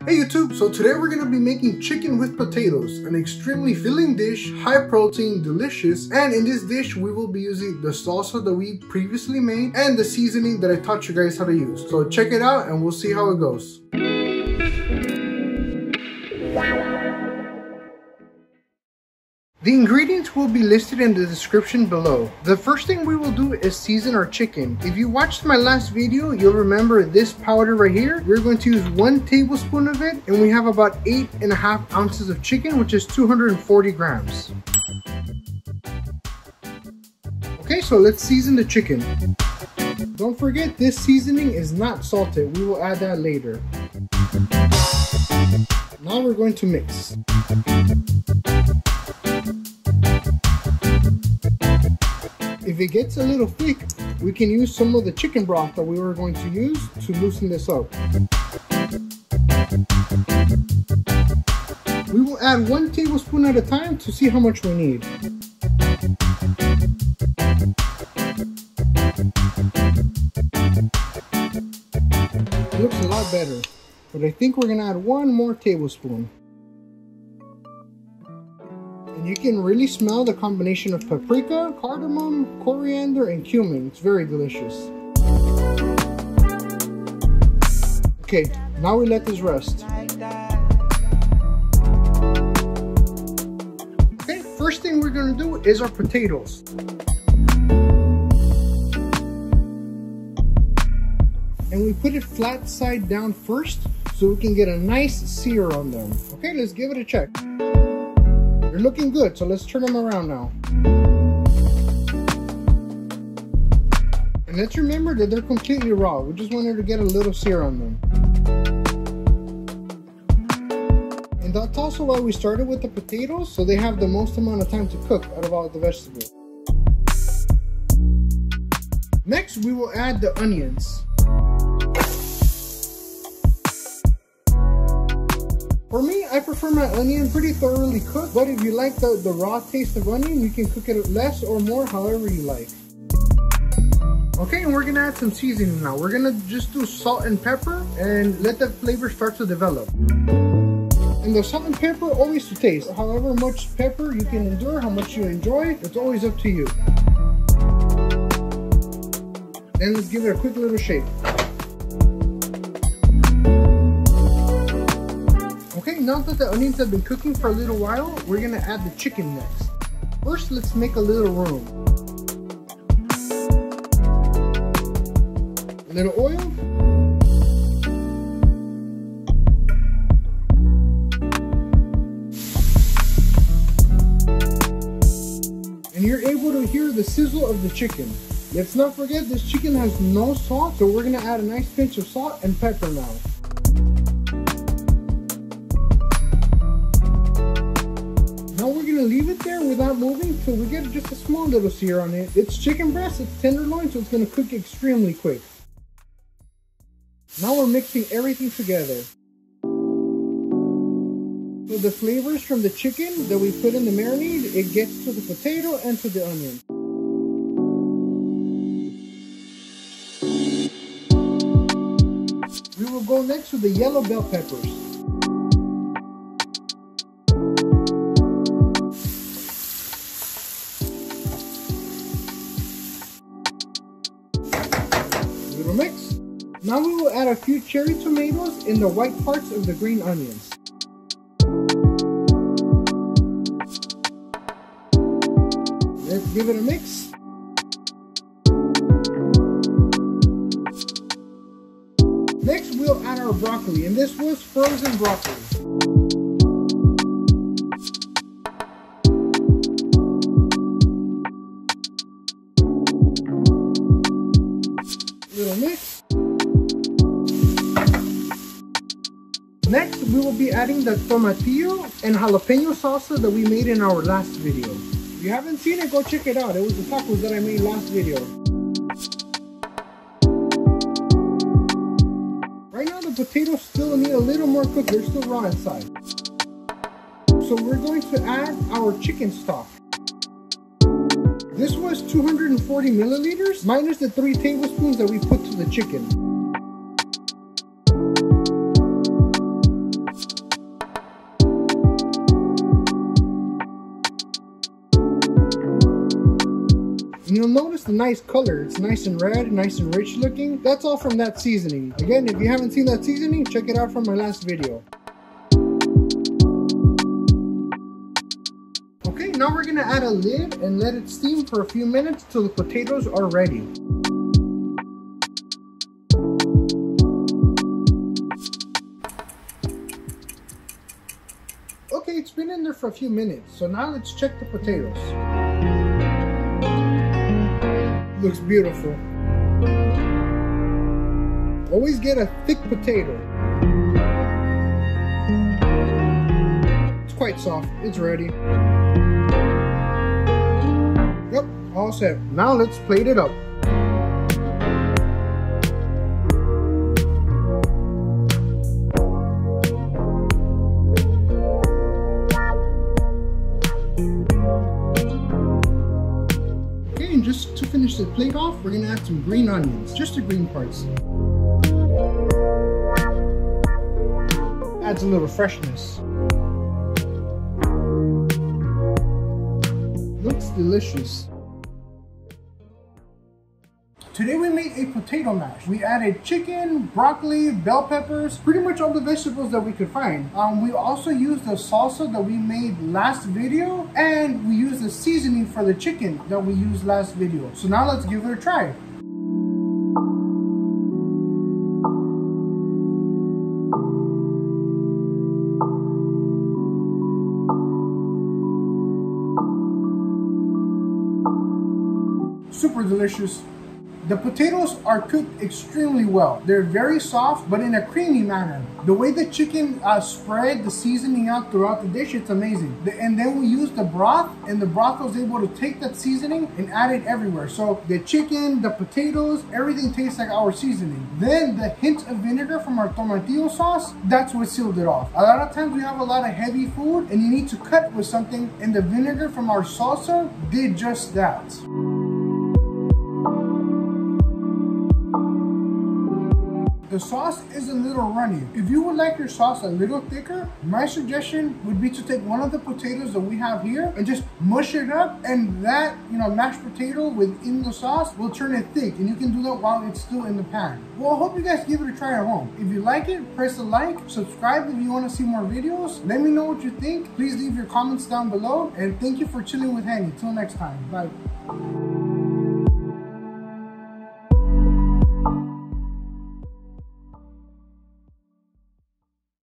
Hey YouTube, so today we're going to be making chicken with potatoes, an extremely filling dish, high protein, delicious, and in this dish we will be using the salsa that we previously made and the seasoning that I taught you guys how to use. So check it out and we'll see how it goes. The ingredients will be listed in the description below. The first thing we will do is season our chicken. If you watched my last video, you'll remember this powder right here. We're going to use 1 tablespoon of it, and we have about 8.5 ounces of chicken, which is 240 grams. Okay, so let's season the chicken. Don't forget, this seasoning is not salted. We will add that later. Now we're going to mix. If it gets a little thick, we can use some of the chicken broth that we were going to use to loosen this up. We will add 1 tablespoon at a time to see how much we need. It looks a lot better, but I think we're gonna add 1 more tablespoon. And you can really smell the combination of paprika, cardamom, coriander, and cumin. It's very delicious. Okay, now we let this rest. Okay, first thing we're gonna do is our potatoes. And we put it flat side down first so we can get a nice sear on them. Okay, let's give it a check. They're looking good, so let's turn them around now. And let's remember that they're completely raw. We just wanted to get a little sear on them. And that's also why we started with the potatoes, so they have the most amount of time to cook out of all the vegetables. Next, we will add the onions. For me, I prefer my onion pretty thoroughly cooked, but if you like the raw taste of onion, you can cook it less or more, however you like. Okay, and we're gonna add some seasoning now. We're gonna just do salt and pepper and let the flavor start to develop. And the salt and pepper always to taste. However much pepper you can endure, how much you enjoy, it's always up to you. Then let's give it a quick little shake. Okay, now that the onions have been cooking for a little while, we're gonna add the chicken next. First, let's make a little room. A little oil. And you're able to hear the sizzle of the chicken. Let's not forget this chicken has no salt, so we're gonna add a nice pinch of salt and pepper now. Leave it there without moving till we get just a small little sear on it. It's chicken breast, it's tenderloin, so it's going to cook extremely quick. Now we're mixing everything together. So the flavors from the chicken that we put in the marinade, it gets to the potato and to the onion. We will go next with the yellow bell peppers. Mix. Now we will add a few cherry tomatoes in the white parts of the green onions. Let's give it a mix. Next we'll add our broccoli, and this was frozen broccoli. Little mix. Next, we will be adding the tomatillo and jalapeno salsa that we made in our last video. If you haven't seen it, go check it out. It was the tacos that I made last video. Right now, the potatoes still need a little more cook. They're still raw inside. So we're going to add our chicken stock. This was 240 milliliters minus the 3 tablespoons that we put to the chicken. And you'll notice the nice color. It's nice and red, nice and rich looking. That's all from that seasoning. Again, if you haven't seen that seasoning, check it out from my last video. Okay, now we're gonna add a lid and let it steam for a few minutes till the potatoes are ready. Okay, it's been in there for a few minutes, so now let's check the potatoes. Looks beautiful. Always get a thick potato. It's quite soft. It's ready. Yep, all set. Now let's plate it up. And just to finish the plate off, we're gonna add some green onions, just the green parts. Adds a little freshness. Looks delicious. Today we made a potato mash. We added chicken, broccoli, bell peppers, pretty much all the vegetables that we could find. We also used the salsa that we made last video, and we used the seasoning for the chicken that we used last video. So now let's give it a try. Super delicious. The potatoes are cooked extremely well. They're very soft, but in a creamy manner. The way the chicken spread the seasoning out throughout the dish, it's amazing. And then we used the broth, and the broth was able to take that seasoning and add it everywhere. So the chicken, the potatoes, everything tastes like our seasoning. Then the hint of vinegar from our tomatillo sauce, that's what sealed it off. A lot of times we have a lot of heavy food and you need to cut with something, and the vinegar from our salsa did just that. The sauce is a little runny. If you would like your sauce a little thicker, my suggestion would be to take one of the potatoes that we have here and just mush it up, and that, mashed potato within the sauce will turn it thick, and you can do that while it's still in the pan. Well, I hope you guys give it a try at home. If you like it, press a like, subscribe if you want to see more videos. Let me know what you think. Please leave your comments down below, and thank you for chilling with Henny. Till next time, bye.